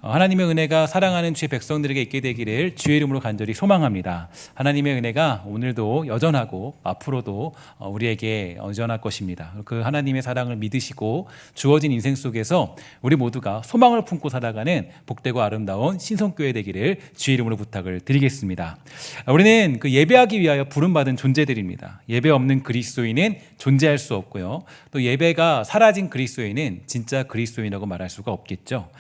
하나님의 은혜가 사랑하는 주의 백성들에게 있게 되기를 주의 이름으로 간절히 소망합니다. 하나님의 은혜가 오늘도 여전하고 앞으로도 우리에게 여전할 것입니다. 그 하나님의 사랑을 믿으시고 주어진 인생 속에서 우리 모두가 소망을 품고 살아가는 복되고 아름다운 신성교회 되기를 주의 이름으로 부탁을 드리겠습니다. 우리는 그 예배하기 위하여 부름받은 존재들입니다. 예배 없는 그리스도인은 존재할 수 없고요. 또 예배가 사라진 그리스도인은 진짜 그리스도인이라고 말할 수가 없겠죠.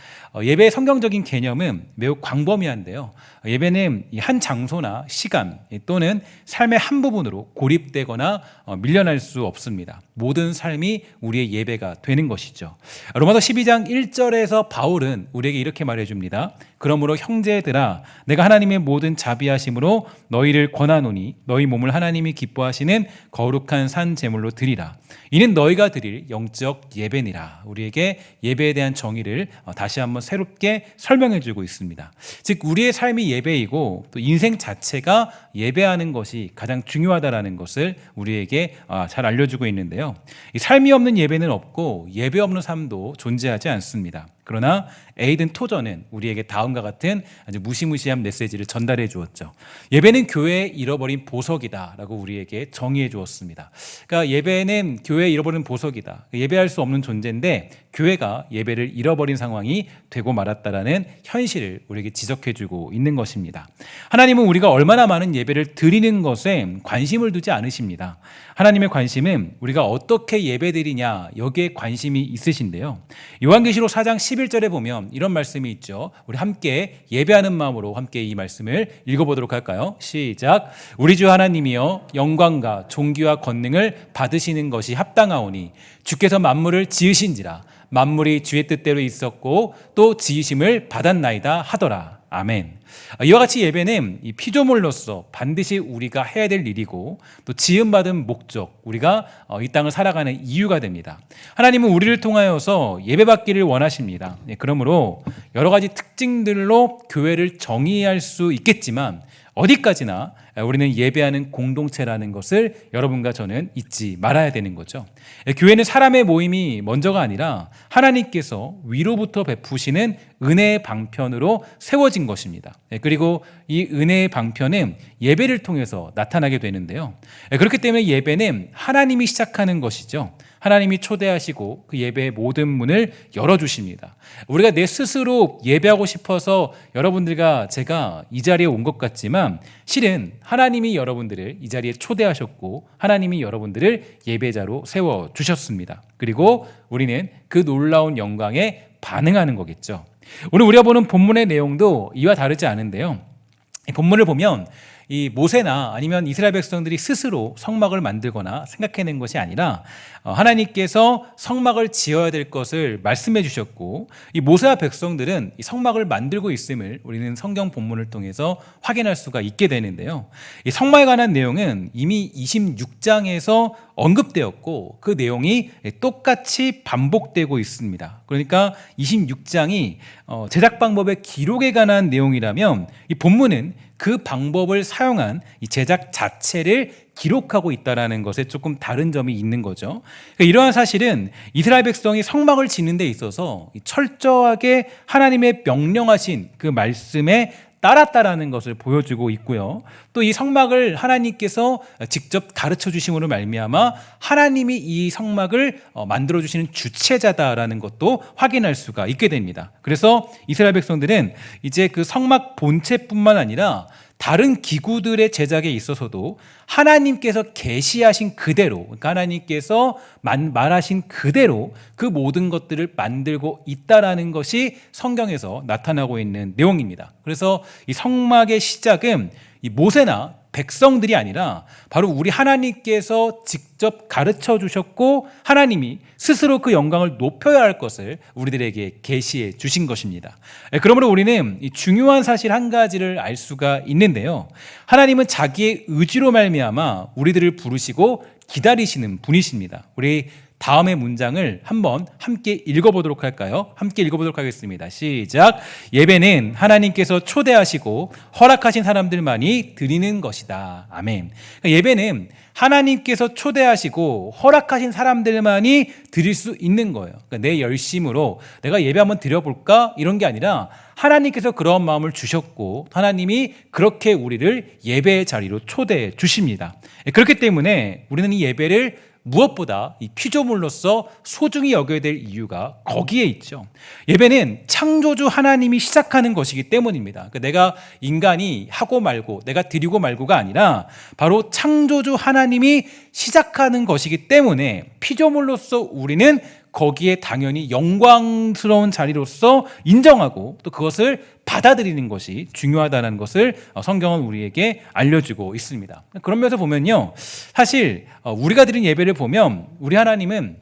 예배의 성경적인 개념은 매우 광범위한데요. 예배는 한 장소나 시간 또는 삶의 한 부분으로 고립되거나 밀려날 수 없습니다. 모든 삶이 우리의 예배가 되는 것이죠. 로마서 12장 1절에서 바울은 우리에게 이렇게 말해줍니다. 그러므로 형제들아 내가 하나님의 모든 자비하심으로 너희를 권하노니 너희 몸을 하나님이 기뻐하시는 거룩한 산 제물로 드리라. 이는 너희가 드릴 영적 예배니라. 우리에게 예배에 대한 정의를 다시 한번 새롭게 설명해 주고 있습니다. 즉 우리의 삶이 예배이고 또 인생 자체가 예배하는 것이 가장 중요하다라는 것을 우리에게 잘 알려주고 있는데요. 이 삶이 없는 예배는 없고 예배 없는 삶도 존재하지 않습니다. 그러나 에이든 토저는 우리에게 다음과 같은 아주 무시무시한 메시지를 전달해 주었죠. 예배는 교회의 잃어버린 보석이다라고 우리에게 정의해 주었습니다. 그러니까 예배는 교회의 잃어버린 보석이다. 예배할 수 없는 존재인데 교회가 예배를 잃어버린 상황이 되고 말았다라는 현실을 우리에게 지적해 주고 있는 것입니다. 하나님은 우리가 얼마나 많은 예배를 드리는 것에 관심을 두지 않으십니다. 하나님의 관심은 우리가 어떻게 예배드리냐 여기에 관심이 있으신데요. 요한계시록 4장 11절에 보면 이런 말씀이 있죠. 우리 함께 예배하는 마음으로 함께 이 말씀을 읽어보도록 할까요? 시작. 우리 주 하나님이여 영광과 존귀와 권능을 받으시는 것이 합당하오니 주께서 만물을 지으신지라 만물이 주의 뜻대로 있었고 또 지으심을 받았나이다 하더라. 아멘. 이와 같이 예배는 이 피조물로서 반드시 우리가 해야 될 일이고 또 지음받은 목적, 우리가 이 땅을 살아가는 이유가 됩니다. 하나님은 우리를 통하여서 예배받기를 원하십니다. 그러므로 여러 가지 특징들로 교회를 정의할 수 있겠지만 어디까지나 우리는 예배하는 공동체라는 것을 여러분과 저는 잊지 말아야 되는 거죠. 교회는 사람의 모임이 먼저가 아니라 하나님께서 위로부터 베푸시는 은혜의 방편으로 세워진 것입니다. 그리고 이 은혜의 방편은 예배를 통해서 나타나게 되는데요. 그렇기 때문에 예배는 하나님이 시작하는 것이죠. 하나님이 초대하시고 그 예배의 모든 문을 열어주십니다. 우리가 내 스스로 예배하고 싶어서 여러분들과 제가 이 자리에 온 것 같지만 실은 하나님이 여러분들을 이 자리에 초대하셨고 하나님이 여러분들을 예배자로 세워주셨습니다. 그리고 우리는 그 놀라운 영광에 반응하는 거겠죠. 오늘 우리가 보는 본문의 내용도 이와 다르지 않은데요. 본문을 보면 이 모세나 아니면 이스라엘 백성들이 스스로 성막을 만들거나 생각해낸 것이 아니라 하나님께서 성막을 지어야 될 것을 말씀해 주셨고 이 모세와 백성들은 이 성막을 만들고 있음을 우리는 성경 본문을 통해서 확인할 수가 있게 되는데요. 이 성막에 관한 내용은 이미 26장에서 언급되었고 그 내용이 똑같이 반복되고 있습니다. 그러니까 26장이 제작 방법의 기록에 관한 내용이라면 이 본문은 그 방법을 사용한 이 제작 자체를 기록하고 있다는 것에 조금 다른 점이 있는 거죠. 그러니까 이러한 사실은 이스라엘 백성이 성막을 짓는 데 있어서 철저하게 하나님의 명령하신 그 말씀에 따랐다라는 것을 보여주고 있고요. 또 이 성막을 하나님께서 직접 가르쳐 주심으로 말미암아 하나님이 이 성막을 만들어 주시는 주체자다라는 것도 확인할 수가 있게 됩니다. 그래서 이스라엘 백성들은 이제 그 성막 본체뿐만 아니라 다른 기구들의 제작에 있어서도 하나님께서 계시하신 그대로, 그러니까 하나님께서 말하신 그대로 그 모든 것들을 만들고 있다라는 것이 성경에서 나타나고 있는 내용입니다. 그래서 이 성막의 시작은 이 모세나 백성들이 아니라 바로 우리 하나님께서 직접 가르쳐 주셨고 하나님이 스스로 그 영광을 높여야 할 것을 우리들에게 계시해 주신 것입니다. 그러므로 우리는 이 중요한 사실 한 가지를 알 수가 있는데요. 하나님은 자기의 의지로 말미암아 우리들을 부르시고 기다리시는 분이십니다. 우리 다음의 문장을 한번 함께 읽어보도록 할까요? 함께 읽어보도록 하겠습니다. 시작. 예배는 하나님께서 초대하시고 허락하신 사람들만이 드리는 것이다. 아멘. 그러니까 예배는 하나님께서 초대하시고 허락하신 사람들만이 드릴 수 있는 거예요. 그러니까 내 열심으로 내가 예배 한번 드려볼까? 이런 게 아니라 하나님께서 그런 마음을 주셨고 하나님이 그렇게 우리를 예배의 자리로 초대해 주십니다. 그렇기 때문에 우리는 이 예배를 무엇보다 이 피조물로서 소중히 여겨야 될 이유가 거기에 있죠. 예배는 창조주 하나님이 시작하는 것이기 때문입니다. 그러니까 내가 인간이 하고 말고 내가 드리고 말고가 아니라 바로 창조주 하나님이 시작하는 것이기 때문에 피조물로서 우리는 거기에 당연히 영광스러운 자리로서 인정하고 또 그것을 받아들이는 것이 중요하다는 것을 성경은 우리에게 알려주고 있습니다. 그런 면에서 보면요, 사실 우리가 드린 예배를 보면 우리 하나님은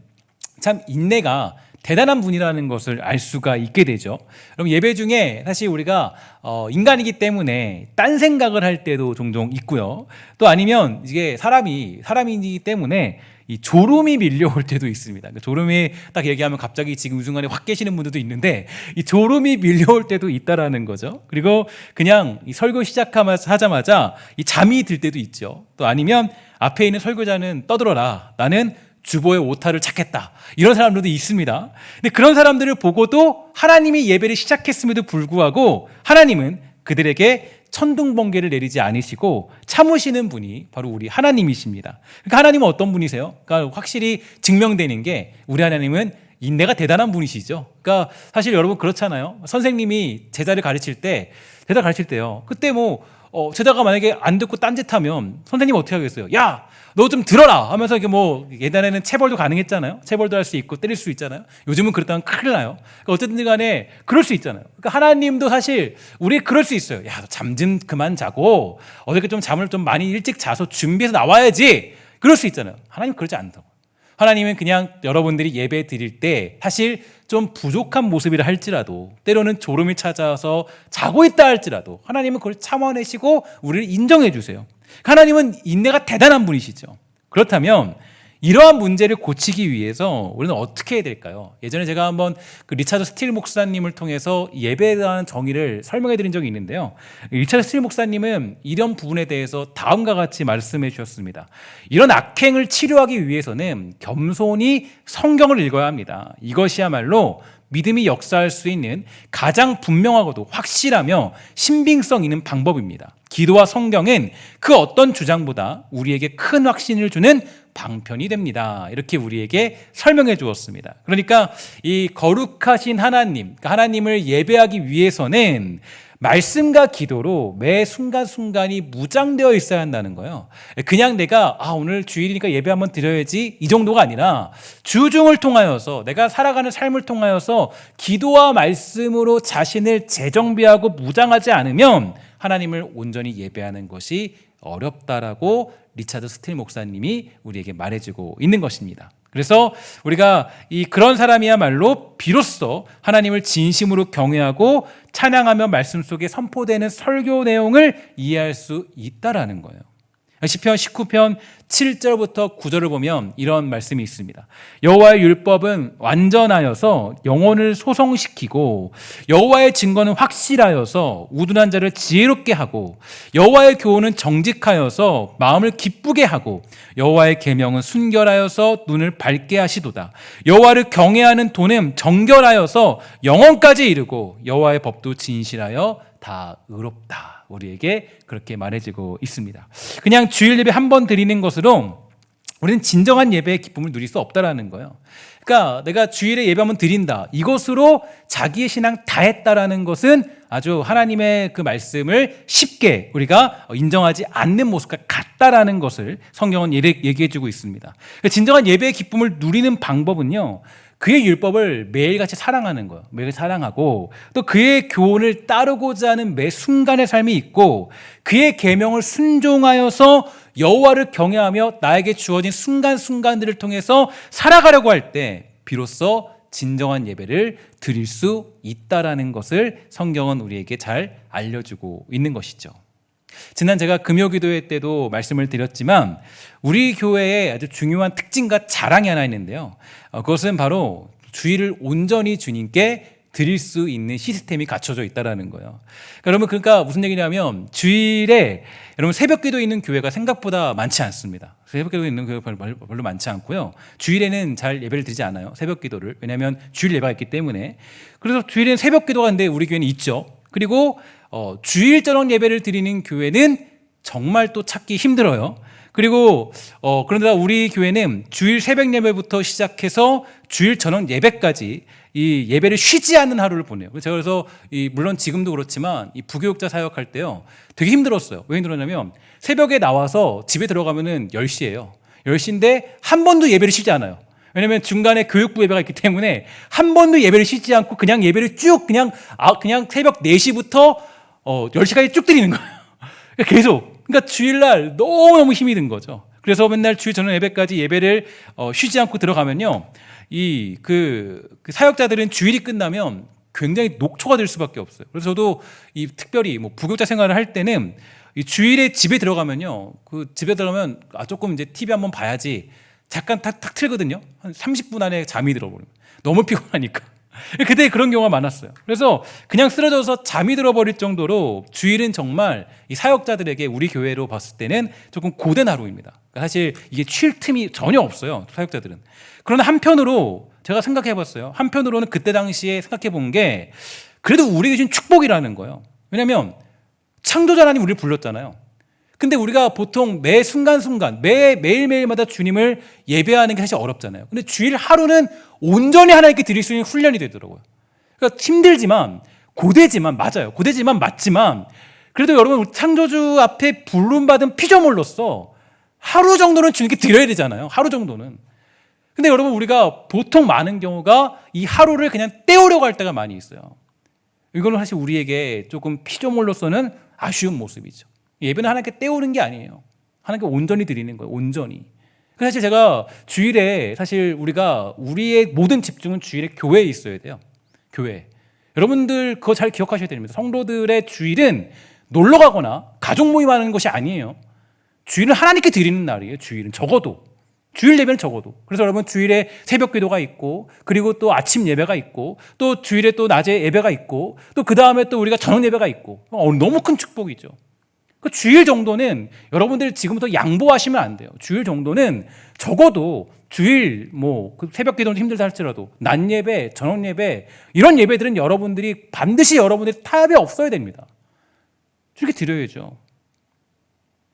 참 인내가 대단한 분이라는 것을 알 수가 있게 되죠. 그럼 예배 중에 사실 우리가 인간이기 때문에 딴 생각을 할 때도 종종 있고요. 또 아니면 이게 사람이기 때문에 이 졸음이 밀려올 때도 있습니다. 졸음이 딱 얘기하면 갑자기 지금 이 순간에 확 깨시는 분들도 있는데 이 졸음이 밀려올 때도 있다라는 거죠. 그리고 그냥 이 설교 시작하자마자 이 잠이 들 때도 있죠. 또 아니면 앞에 있는 설교자는 떠들어라. 나는 주보의 오타를 찾겠다. 이런 사람들도 있습니다. 근데 그런 사람들을 보고도 하나님이 예배를 시작했음에도 불구하고 하나님은 그들에게 천둥번개를 내리지 않으시고 참으시는 분이 바로 우리 하나님이십니다. 그러니까 하나님은 어떤 분이세요? 그러니까 확실히 증명되는 게 우리 하나님은 인내가 대단한 분이시죠. 그러니까 사실 여러분 그렇잖아요. 선생님이 제자를 가르칠 때요. 그때 제자가 만약에 안 듣고 딴짓하면 선생님 어떻게 하겠어요? 야, 너 좀 들어라 하면서 이게 예전에는 체벌도 가능했잖아요. 체벌도 할 수 있고 때릴 수 있잖아요. 요즘은 그랬다면 큰일 나요. 그러니까 어쨌든 간에 그럴 수 있잖아요. 그러니까 하나님도 사실 우리 그럴 수 있어요. 야, 잠 좀 그만 자고 어저께 좀 잠을 좀 많이 일찍 자서 준비해서 나와야지. 그럴 수 있잖아요. 하나님 그러지 않다고. 하나님은 그냥 여러분들이 예배 드릴 때 사실 좀 부족한 모습이라 할지라도 때로는 졸음이 찾아와서 자고 있다 할지라도 하나님은 그걸 참아내시고 우리를 인정해 주세요. 하나님은 인내가 대단한 분이시죠. 그렇다면 이러한 문제를 고치기 위해서 우리는 어떻게 해야 될까요? 예전에 제가 한번 그 리차드 스틸 목사님을 통해서 예배에 대한 정의를 설명해 드린 적이 있는데요. 리차드 스틸 목사님은 이런 부분에 대해서 다음과 같이 말씀해 주셨습니다. 이런 악행을 치료하기 위해서는 겸손히 성경을 읽어야 합니다. 이것이야말로 믿음이 역사할 수 있는 가장 분명하고도 확실하며 신빙성 있는 방법입니다. 기도와 성경은 그 어떤 주장보다 우리에게 큰 확신을 주는 방편이 됩니다. 이렇게 우리에게 설명해 주었습니다. 그러니까 이 거룩하신 하나님, 하나님을 예배하기 위해서는 말씀과 기도로 매 순간순간이 무장되어 있어야 한다는 거예요. 그냥 내가 오늘 주일이니까 예배 한번 드려야지 이 정도가 아니라 주중을 통하여서 내가 살아가는 삶을 통하여서 기도와 말씀으로 자신을 재정비하고 무장하지 않으면 하나님을 온전히 예배하는 것이 어렵다라고 리차드 스틸 목사님이 우리에게 말해주고 있는 것입니다. 그래서 우리가 그런 사람이야말로 비로소 하나님을 진심으로 경외하고 찬양하며 말씀 속에 선포되는 설교 내용을 이해할 수 있다라는 거예요. 시편 19편 7절부터 9절을 보면 이런 말씀이 있습니다. 여호와의 율법은 완전하여서 영혼을 소성시키고 여호와의 증거는 확실하여서 우둔한 자를 지혜롭게 하고 여호와의 교훈은 정직하여서 마음을 기쁘게 하고 여호와의 계명은 순결하여서 눈을 밝게 하시도다. 여호와를 경외하는 도는 정결하여서 영혼까지 이르고 여호와의 법도 진실하여 다 의롭다. 우리에게 그렇게 말해지고 있습니다. 그냥 주일 예배 한 번 드리는 것으로 우리는 진정한 예배의 기쁨을 누릴 수 없다라는 거예요. 그러니까 내가 주일에 예배 한번 드린다. 이것으로 자기의 신앙 다 했다라는 것은 아주 하나님의 그 말씀을 쉽게 우리가 인정하지 않는 모습과 같다라는 것을 성경은 얘기해주고 있습니다. 진정한 예배의 기쁨을 누리는 방법은요, 그의 율법을 매일같이 사랑하는 거예요. 매일 사랑하고 또 그의 교훈을 따르고자 하는 매 순간의 삶이 있고 그의 계명을 순종하여서 여호와를 경외하며 나에게 주어진 순간순간들을 통해서 살아가려고 할 때 비로소 진정한 예배를 드릴 수 있다라는 것을 성경은 우리에게 잘 알려주고 있는 것이죠. 지난 제가 금요기도회 때도 말씀을 드렸지만 우리 교회의 아주 중요한 특징과 자랑이 하나 있는데요. 그것은 바로 주일을 온전히 주님께 드릴 수 있는 시스템이 갖춰져 있다는 거예요. 여러분, 그러니까 무슨 얘기냐면 주일에 여러분 새벽기도 있는 교회가 생각보다 많지 않습니다. 새벽기도 있는 교회가 별로 많지 않고요. 주일에는 잘 예배를 드리지 않아요. 새벽기도를. 왜냐하면 주일 예배가 있기 때문에. 그래서 주일에는 새벽기도가 있는데 우리 교회는 있죠. 그리고 주일 저녁 예배를 드리는 교회는 정말 또 찾기 힘들어요. 그리고 그런데 우리 교회는 주일 새벽 예배부터 시작해서 주일 저녁 예배까지 이 예배를 쉬지 않는 하루를 보내요. 제가 그래서 물론 지금도 그렇지만 이 부교육자 사역할 때요 되게 힘들었어요. 왜 힘들었냐면 새벽에 나와서 집에 들어가면은 10시예요. 10시인데 한 번도 예배를 쉬지 않아요. 왜냐면 중간에 교육부 예배가 있기 때문에 한 번도 예배를 쉬지 않고 그냥 예배를 쭉 그냥 새벽 4시부터 10시까지 쭉 드리는 거예요. 계속. 그러니까 주일날 너무너무 힘이 든 거죠. 그래서 맨날 주일 저녁 예배까지 예배를 쉬지 않고 들어가면요. 그 사역자들은 주일이 끝나면 굉장히 녹초가 될 수밖에 없어요. 그래서 저도 특별히 부교육자 생활을 할 때는 이 주일에 집에 들어가면요. 그 집에 들어가면 조금 이제 TV 한번 봐야지 잠깐 탁 틀거든요. 한 30분 안에 잠이 들어버려요. 너무 피곤하니까. 그때 그런 경우가 많았어요. 그래서 그냥 쓰러져서 잠이 들어버릴 정도로 주일은 정말 이 사역자들에게 우리 교회로 봤을 때는 조금 고된 하루입니다. 사실 이게 쉴 틈이 전혀 없어요. 사역자들은. 그러나 한편으로 제가 생각해 봤어요. 한편으로는 그때 당시에 생각해 본 게 그래도 우리에게 준 축복이라는 거예요. 왜냐하면 창조자 하나님 우리를 불렀잖아요. 근데 우리가 보통 매 순간순간 매일매일마다 주님을 예배하는 게 사실 어렵잖아요. 근데 주일 하루는 온전히 하나님께 드릴 수 있는 훈련이 되더라고요. 그러니까 힘들지만 고되지만 맞아요. 고되지만 맞지만 그래도 여러분 창조주 앞에 부름받은 피조물로서 하루 정도는 주님께 드려야 되잖아요. 하루 정도는. 근데 여러분 우리가 보통 많은 경우가 이 하루를 그냥 때우려고 할 때가 많이 있어요. 이거는 사실 우리에게 조금 피조물로서는 아쉬운 모습이죠. 예배는 하나님께 때우는 게 아니에요. 하나님께 온전히 드리는 거예요. 온전히. 사실 제가 주일에 사실 우리의 모든 집중은 주일에 교회에 있어야 돼요. 교회. 여러분들 그거 잘 기억하셔야 됩니다. 성도들의 주일은 놀러 가거나 가족 모임하는 것이 아니에요. 주일은 하나님께 드리는 날이에요. 주일은 적어도. 주일 예배는 적어도. 그래서 여러분 주일에 새벽 기도가 있고 그리고 또 아침 예배가 있고 또 주일에 또 낮에 예배가 있고 또 그 다음에 또 우리가 저녁 예배가 있고 너무 큰 축복이죠. 그 주일 정도는 여러분들 지금부터 양보하시면 안 돼요. 주일 정도는 적어도 주일 그 새벽 기도는 힘들다 할지라도 낮 예배, 저녁 예배 이런 예배들은 여러분들이 반드시 여러분들이 타협이 없어야 됩니다. 이렇게 드려야죠.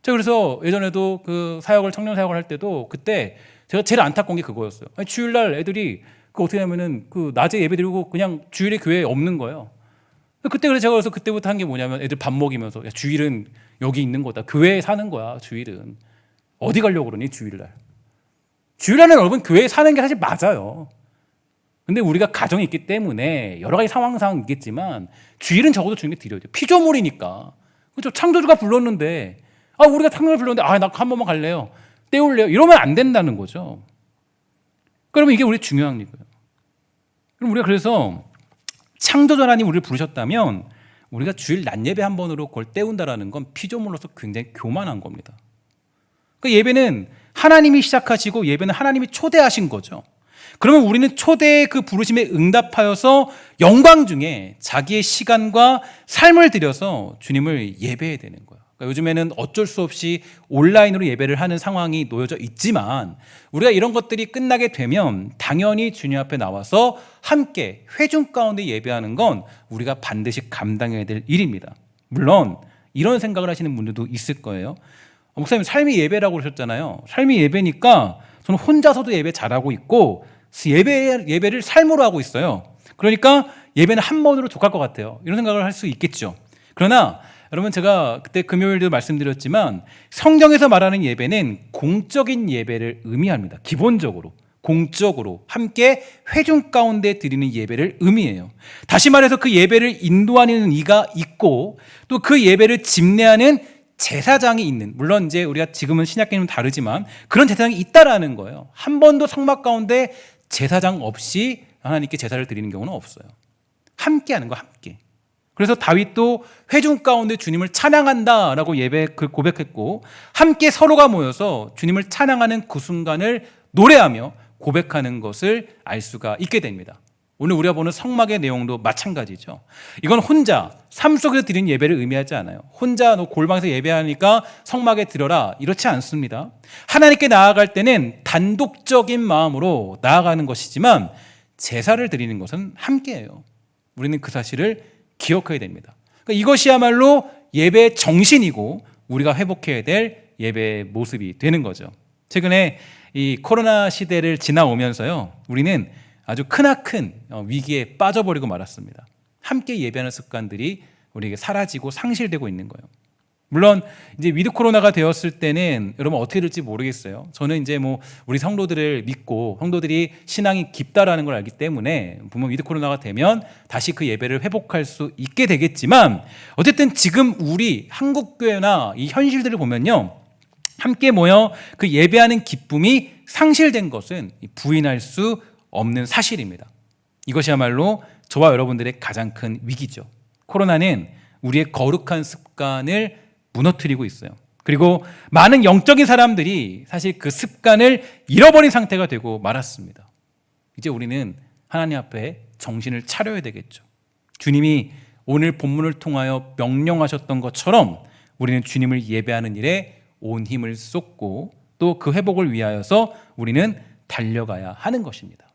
제가 그래서 예전에도 그 청년 사역을 할 때도 그때 제가 제일 안타까운 게 그거였어요. 주일날 애들이 어떻게 하면은 낮에 예배 드리고 그냥 주일에 교회에 없는 거예요. 그래서 제가 그때부터 한 게 뭐냐면 애들 밥 먹이면서 야, 주일은 여기 있는 거다. 교회에 사는 거야. 주일은. 어디 가려고 그러니 주일날. 주일날은 여러분 교회에 사는 게 사실 맞아요. 근데 우리가 가정이 있기 때문에 여러 가지 상황상 있겠지만 주일은 적어도 주님께 드려야 돼요. 피조물이니까. 그렇죠. 창조주가 불렀는데 우리가 창조주를 불렀는데 나 한 번만 갈래요. 때울래요. 이러면 안 된다는 거죠. 그러면 이게 우리 중요한 거예요. 그럼 우리가 그래서 창조주 하나님 우리를 부르셨다면 우리가 주일 낮 예배 한 번으로 그걸 때운다라는 건 피조물로서 굉장히 교만한 겁니다. 그러니까 예배는 하나님이 시작하시고 예배는 하나님이 초대하신 거죠. 그러면 우리는 초대의 그 부르심에 응답하여서 영광 중에 자기의 시간과 삶을 들여서 주님을 예배해야 되는 거예요. 그러니까 요즘에는 어쩔 수 없이 온라인으로 예배를 하는 상황이 놓여져 있지만 우리가 이런 것들이 끝나게 되면 당연히 주님 앞에 나와서 함께 회중 가운데 예배하는 건 우리가 반드시 감당해야 될 일입니다. 물론 이런 생각을 하시는 분들도 있을 거예요. 목사님 삶이 예배라고 그러셨잖아요. 삶이 예배니까 저는 혼자서도 예배 잘하고 있고 예배를 삶으로 하고 있어요. 그러니까 예배는 한 번으로 족할 것 같아요. 이런 생각을 할 수 있겠죠. 그러나 여러분 제가 그때 금요일도 말씀드렸지만 성경에서 말하는 예배는 공적인 예배를 의미합니다. 기본적으로 공적으로 함께 회중 가운데 드리는 예배를 의미해요. 다시 말해서 그 예배를 인도하는 이가 있고 또 그 예배를 집례하는 제사장이 있는, 물론 이제 우리가 지금은 신약개념은 다르지만 그런 제사장이 있다라는 거예요. 한 번도 성막 가운데 제사장 없이 하나님께 제사를 드리는 경우는 없어요. 함께 하는 거 함께. 그래서 다윗도 회중 가운데 주님을 찬양한다라고 고백했고 함께 서로가 모여서 주님을 찬양하는 그 순간을 노래하며 고백하는 것을 알 수가 있게 됩니다. 오늘 우리가 보는 성막의 내용도 마찬가지죠. 이건 혼자 삶 속에서 드리는 예배를 의미하지 않아요. 혼자 너 골방에서 예배하니까 성막에 들어라, 이렇지 않습니다. 하나님께 나아갈 때는 단독적인 마음으로 나아가는 것이지만 제사를 드리는 것은 함께예요. 우리는 그 사실을 기억해야 됩니다. 그러니까 이것이야말로 예배의 정신이고 우리가 회복해야 될 예배의 모습이 되는 거죠. 최근에 이 코로나 시대를 지나오면서요, 우리는 아주 크나큰 위기에 빠져버리고 말았습니다. 함께 예배하는 습관들이 우리에게 사라지고 상실되고 있는 거예요. 물론 이제 위드 코로나가 되었을 때는 여러분 어떻게 될지 모르겠어요. 저는 이제 우리 성도들을 믿고 성도들이 신앙이 깊다라는 걸 알기 때문에 분명 위드 코로나가 되면 다시 그 예배를 회복할 수 있게 되겠지만, 어쨌든 지금 우리 한국교회나 이 현실들을 보면요, 함께 모여 그 예배하는 기쁨이 상실된 것은 부인할 수 없는 사실입니다. 이것이야말로 저와 여러분들의 가장 큰 위기죠. 코로나는 우리의 거룩한 습관을 무너뜨리고 있어요. 그리고 많은 영적인 사람들이 사실 그 습관을 잃어버린 상태가 되고 말았습니다. 이제 우리는 하나님 앞에 정신을 차려야 되겠죠. 주님이 오늘 본문을 통하여 명령하셨던 것처럼 우리는 주님을 예배하는 일에 온 힘을 쏟고 또 그 회복을 위하여서 우리는 달려가야 하는 것입니다.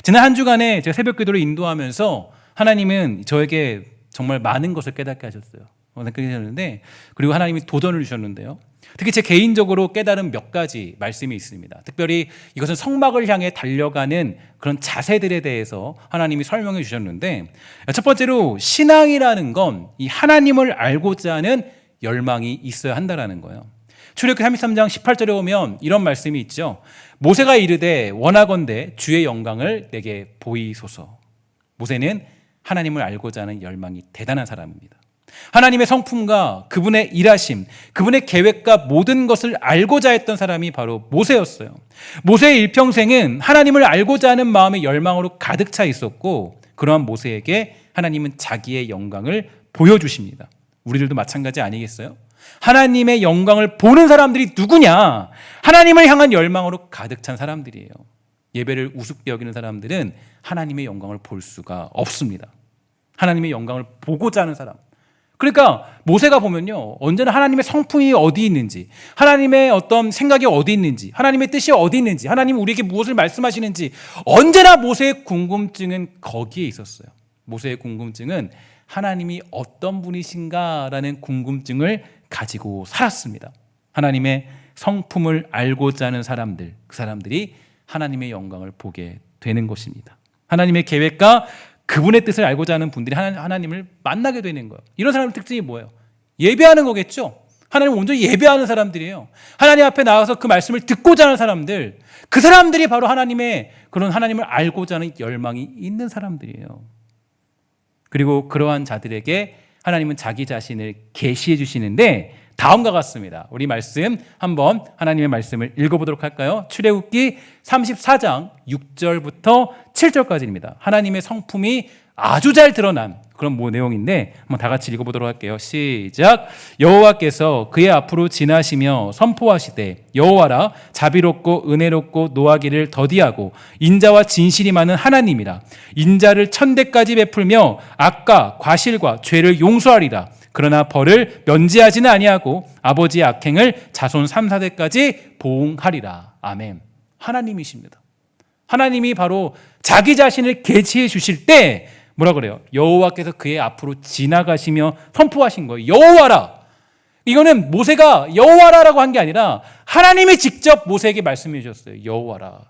지난 한 주간에 제가 새벽 기도를 인도하면서 하나님은 저에게 정말 많은 것을 깨닫게 하셨어요. 깨닫는데, 그리고 하나님이 도전을 주셨는데요. 특히 제 개인적으로 깨달은 몇 가지 말씀이 있습니다. 특별히 이것은 성막을 향해 달려가는 그런 자세들에 대해서 하나님이 설명해 주셨는데, 첫 번째로 신앙이라는 건 이 하나님을 알고자 하는 열망이 있어야 한다라는 거예요. 출애굽기 33장 18절에 보면 이런 말씀이 있죠. 모세가 이르되 원하건대 주의 영광을 내게 보이소서. 모세는 하나님을 알고자 하는 열망이 대단한 사람입니다. 하나님의 성품과 그분의 일하심, 그분의 계획과 모든 것을 알고자 했던 사람이 바로 모세였어요. 모세의 일평생은 하나님을 알고자 하는 마음의 열망으로 가득 차 있었고, 그러한 모세에게 하나님은 자기의 영광을 보여주십니다. 우리들도 마찬가지 아니겠어요? 하나님의 영광을 보는 사람들이 누구냐? 하나님을 향한 열망으로 가득 찬 사람들이에요. 예배를 우습게 여기는 사람들은 하나님의 영광을 볼 수가 없습니다. 하나님의 영광을 보고자 하는 사람. 그러니까 모세가 보면요, 언제나 하나님의 성품이 어디 있는지, 하나님의 어떤 생각이 어디 있는지, 하나님의 뜻이 어디 있는지, 하나님은 우리에게 무엇을 말씀하시는지 언제나 모세의 궁금증은 거기에 있었어요. 모세의 궁금증은 하나님이 어떤 분이신가라는 궁금증을 가지고 살았습니다. 하나님의 성품을 알고자 하는 사람들, 그 사람들이 하나님의 영광을 보게 되는 것입니다. 하나님의 계획과 그분의 뜻을 알고자 하는 분들이 하나님을 만나게 되는 거예요. 이런 사람의 특징이 뭐예요? 예배하는 거겠죠. 하나님을 온전히 예배하는 사람들이에요. 하나님 앞에 나가서 그 말씀을 듣고자 하는 사람들, 그 사람들이 바로 하나님의 그런 하나님을 알고자 하는 열망이 있는 사람들이에요. 그리고 그러한 자들에게 하나님은 자기 자신을 계시해 주시는데 다음과 같습니다. 우리 말씀 한번 하나님의 말씀을 읽어보도록 할까요? 출애굽기 34장 6절부터 7절까지입니다. 하나님의 성품이 아주 잘 드러난 그런 내용인데 한번 다 같이 읽어보도록 할게요. 시작. 여호와께서 그의 앞으로 지나시며 선포하시되 여호와라 자비롭고 은혜롭고 노하기를 더디하고 인자와 진실이 많은 하나님이라. 인자를 천대까지 베풀며 악과 과실과 죄를 용서하리라. 그러나 벌을 면제하지는 아니하고 아버지의 악행을 자손 3, 4대까지 보응하리라. 아멘. 하나님이십니다. 하나님이 바로 자기 자신을 계시해 주실 때 뭐라 그래요? 여호와께서 그의 앞으로 지나가시며 선포하신 거예요. 여호와라. 이거는 모세가 여호와라라고 한 게 아니라 하나님이 직접 모세에게 말씀해 주셨어요. 여호와라.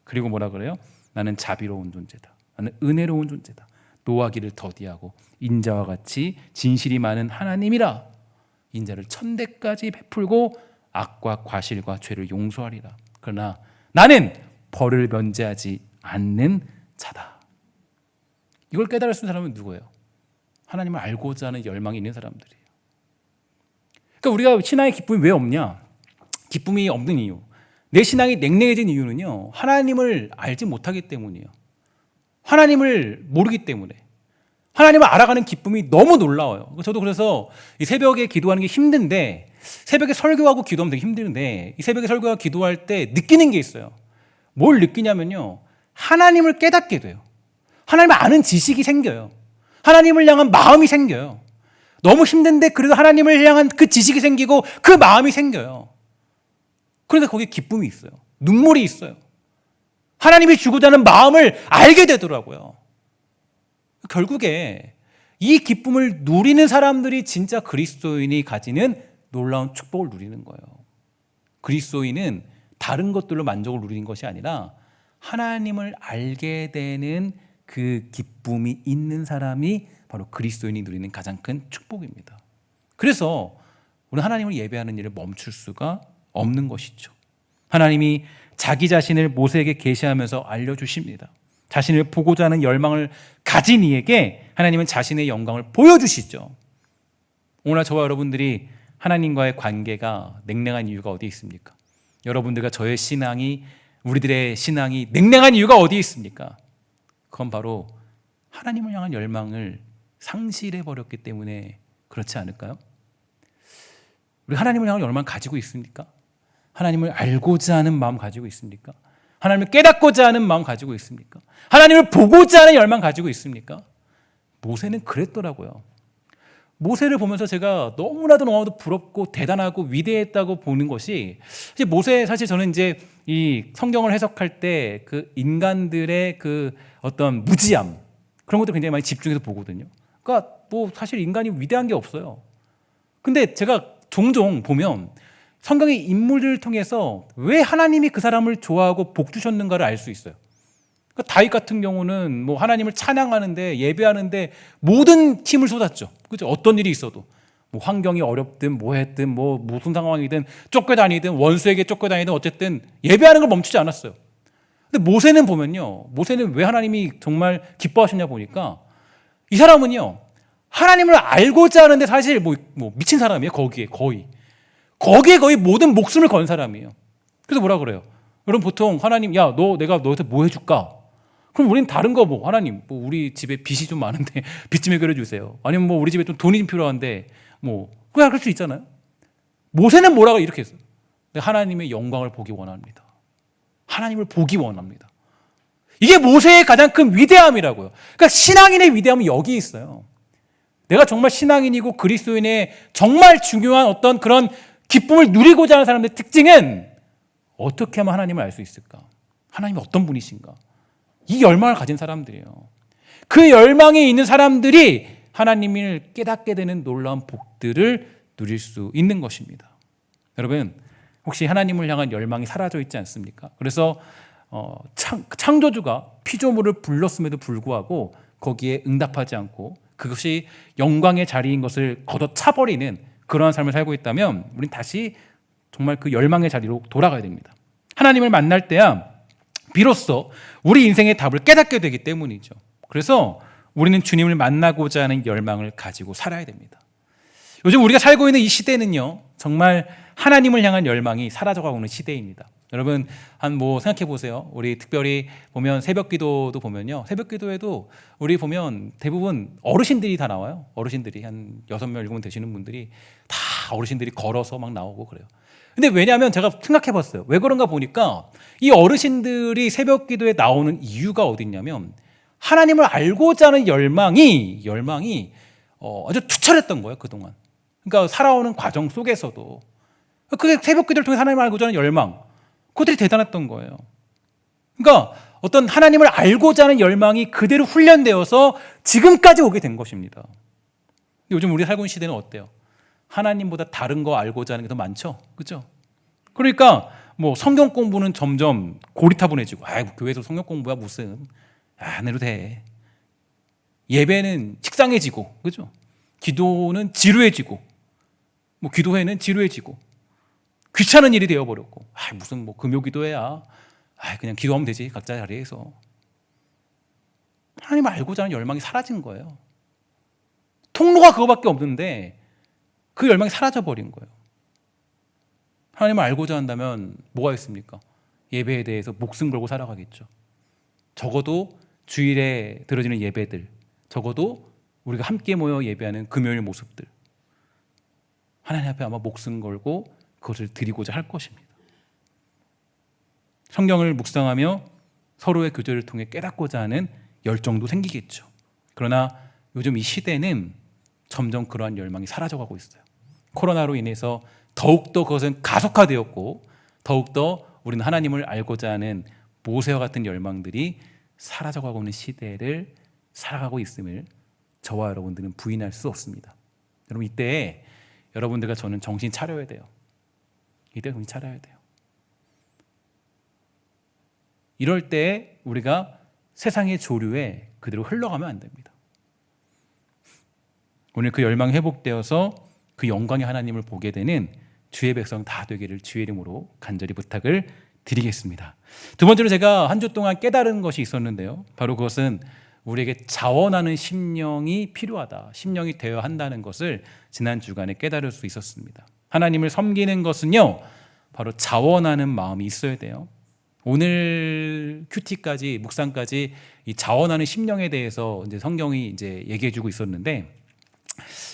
그리고 뭐라 그래요? 나는 자비로운 존재다. 나는 은혜로운 존재다. 노하기를 더디하고 인자와 같이 진실이 많은 하나님이라. 인자를 천대까지 베풀고 악과 과실과 죄를 용서하리라. 그러나 나는 벌을 면제하지 않는 자다. 이걸 깨달을 수 있는 사람은 누구예요? 하나님을 알고자 하는 열망이 있는 사람들이에요. 그러니까 우리가 신앙의 기쁨이 왜 없냐? 기쁨이 없는 이유, 내 신앙이 냉랭해진 이유는요, 하나님을 알지 못하기 때문이에요. 하나님을 모르기 때문에. 하나님을 알아가는 기쁨이 너무 놀라워요. 저도 그래서 이 새벽에 기도하는 게 힘든데, 새벽에 설교하고 기도하면 되게 힘드는데, 이 새벽에 설교하고 기도할 때 느끼는 게 있어요. 뭘 느끼냐면요, 하나님을 깨닫게 돼요. 하나님을 아는 지식이 생겨요. 하나님을 향한 마음이 생겨요. 너무 힘든데 그래도 하나님을 향한 그 지식이 생기고 그 마음이 생겨요. 그러니까 거기에 기쁨이 있어요. 눈물이 있어요. 하나님이 주고자 하는 마음을 알게 되더라고요. 결국에 이 기쁨을 누리는 사람들이 진짜 그리스도인이 가지는 놀라운 축복을 누리는 거예요. 그리스도인은 다른 것들로 만족을 누리는 것이 아니라 하나님을 알게 되는 그 기쁨이 있는 사람이 바로 그리스도인이 누리는 가장 큰 축복입니다. 그래서 우리 하나님을 예배하는 일을 멈출 수가 없는 것이죠. 하나님이 자기 자신을 모세에게 계시하면서 알려주십니다. 자신을 보고자 하는 열망을 가진 이에게 하나님은 자신의 영광을 보여주시죠. 오늘 저와 여러분들이 하나님과의 관계가 냉랭한 이유가 어디 있습니까? 여러분들과 저의 신앙이, 우리들의 신앙이 냉랭한 이유가 어디 있습니까? 그건 바로 하나님을 향한 열망을 상실해버렸기 때문에 그렇지 않을까요? 우리 하나님을 향한 열망을 가지고 있습니까? 하나님을 알고자 하는 마음 가지고 있습니까? 하나님을 깨닫고자 하는 마음 가지고 있습니까? 하나님을 보고자 하는 열망 가지고 있습니까? 모세는 그랬더라고요. 모세를 보면서 제가 너무나도 부럽고 대단하고 위대했다고 보는 것이, 이제 모세, 사실 저는 이제 이 성경을 해석할 때 그 인간들의 그 어떤 무지함, 그런 것도 굉장히 많이 집중해서 보거든요. 그러니까 뭐 사실 인간이 위대한 게 없어요. 근데 제가 종종 보면 성경의 인물들을 통해서 왜 하나님이 그 사람을 좋아하고 복 주셨는가를 알 수 있어요. 그러니까 다윗 같은 경우는 뭐 하나님을 찬양하는데, 예배하는데 모든 힘을 쏟았죠. 그죠? 어떤 일이 있어도, 뭐 환경이 어렵든 뭐 했든 뭐 무슨 상황이든 쫓겨다니든 원수에게 쫓겨다니든 어쨌든 예배하는 걸 멈추지 않았어요. 근데 모세는 보면요, 모세는 왜 하나님이 정말 기뻐하셨냐 보니까 이 사람은요, 하나님을 알고자 하는데 사실 뭐 미친 사람이에요. 거기에 거의 모든 목숨을 건 사람이에요. 그래서 뭐라 그래요? 여러분 보통 하나님, 야, 내가 너한테 뭐 해줄까? 그럼 우리는 다른 거, 뭐 하나님, 뭐 우리 집에 빚이 좀 많은데 빚 좀 해결해 주세요. 아니면 뭐 우리 집에 좀 돈이 좀 필요한데 뭐 그냥 그럴 수 있잖아요. 모세는 뭐라고 이렇게 했어요. 하나님의 영광을 보기 원합니다. 하나님을 보기 원합니다. 이게 모세의 가장 큰 위대함이라고요. 그러니까 신앙인의 위대함은 여기 있어요. 내가 정말 신앙인이고 그리스도인의 정말 중요한 어떤 그런 기쁨을 누리고자 하는 사람들의 특징은 어떻게 하면 하나님을 알 수 있을까? 하나님이 어떤 분이신가? 이 열망을 가진 사람들이에요. 그 열망이 있는 사람들이 하나님을 깨닫게 되는 놀라운 복들을 누릴 수 있는 것입니다. 여러분, 혹시 하나님을 향한 열망이 사라져 있지 않습니까? 그래서 창조주가 피조물을 불렀음에도 불구하고 거기에 응답하지 않고 그것이 영광의 자리인 것을 걷어차버리는 그러한 삶을 살고 있다면 우린 다시 정말 그 열망의 자리로 돌아가야 됩니다. 하나님을 만날 때야 비로소 우리 인생의 답을 깨닫게 되기 때문이죠. 그래서 우리는 주님을 만나고자 하는 열망을 가지고 살아야 됩니다. 요즘 우리가 살고 있는 이 시대는요, 정말 하나님을 향한 열망이 사라져가고 있는 시대입니다. 여러분 생각해 보세요. 우리 특별히 보면 새벽 기도도 보면요, 새벽 기도에도 우리 보면 대부분 어르신들이 다 나와요. 어르신들이 한 6명, 7명 되시는 분들이 다 어르신들이 걸어서 막 나오고 그래요. 근데 왜냐하면 제가 생각해 봤어요. 왜 그런가 보니까 이 어르신들이 새벽 기도에 나오는 이유가 어디 있냐면 하나님을 알고자 하는 열망이 아주 투철했던 거예요, 그동안. 그러니까 살아오는 과정 속에서도 그게 새벽 기도를 통해 하나님을 알고자 하는 열망, 그것들이 대단했던 거예요. 그러니까 어떤 하나님을 알고자 하는 열망이 그대로 훈련되어서 지금까지 오게 된 것입니다. 요즘 우리 살고 있는 시대는 어때요? 하나님보다 다른 거 알고자 하는 게 더 많죠, 그렇죠? 그러니까 뭐 성경 공부는 점점 고리타분해지고, 교회에서 성경 공부야 무슨 안 해도 돼. 예배는 식상해지고, 그렇죠? 기도는 지루해지고, 뭐 기도회는 지루해지고, 귀찮은 일이 되어버렸고, 무슨 뭐 금요 기도회야, 그냥 기도하면 되지 각자 자리에서. 하나님 알고자 하는 열망이 사라진 거예요. 통로가 그거밖에 없는데 그 열망이 사라져버린 거예요. 하나님을 알고자 한다면 뭐가 있습니까? 예배에 대해서 목숨 걸고 살아가겠죠. 적어도 주일에 드려지는 예배들, 적어도 우리가 함께 모여 예배하는 금요일 모습들, 하나님 앞에 아마 목숨 걸고 그것을 드리고자 할 것입니다. 성경을 묵상하며 서로의 교제를 통해 깨닫고자 하는 열정도 생기겠죠. 그러나 요즘 이 시대는 점점 그러한 열망이 사라져가고 있어요. 코로나로 인해서 더욱더 그것은 가속화되었고, 더욱더 우리는 하나님을 알고자 하는 모세와 같은 열망들이 사라져가고 있는 시대를 살아가고 있음을 저와 여러분들은 부인할 수 없습니다. 여러분, 이때 여러분들과 저는 정신 차려야 돼요. 이때 정신 차려야 돼요. 이럴 때 우리가 세상의 조류에 그대로 흘러가면 안 됩니다. 오늘 그 열망이 회복되어서 그 영광의 하나님을 보게 되는 주의 백성 다 되기를 주의 이름으로 간절히 부탁을 드리겠습니다. 두 번째로 제가 한 주 동안 깨달은 것이 있었는데요. 바로 그것은 우리에게 자원하는 심령이 필요하다, 심령이 되어야 한다는 것을 지난 주간에 깨달을 수 있었습니다. 하나님을 섬기는 것은요, 바로 자원하는 마음이 있어야 돼요. 오늘 큐티까지, 묵상까지 이 자원하는 심령에 대해서 이제 성경이 이제 얘기해주고 있었는데,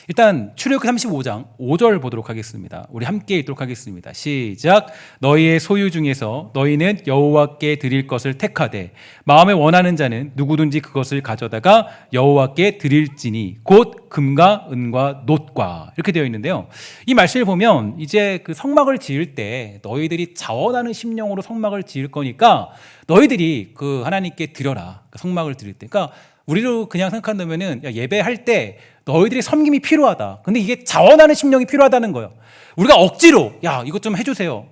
일단 출애굽기 35장 5절 보도록 하겠습니다. 우리 함께 읽도록 하겠습니다. 시작. 너희의 소유 중에서 너희는 여호와께 드릴 것을 택하되 마음에 원하는 자는 누구든지 그것을 가져다가 여호와께 드릴지니 곧 금과 은과 놋과, 이렇게 되어 있는데요. 이 말씀을 보면 이제 그 성막을 지을 때 너희들이 자원하는 심령으로 성막을 지을 거니까 너희들이 그 하나님께 드려라. 그 성막을 드릴 때. 그러니까 우리로 그냥 생각한다면은 예배할 때 너희들의 섬김이 필요하다. 근데 이게 자원하는 심령이 필요하다는 거예요. 우리가 억지로 이것 좀 해주세요.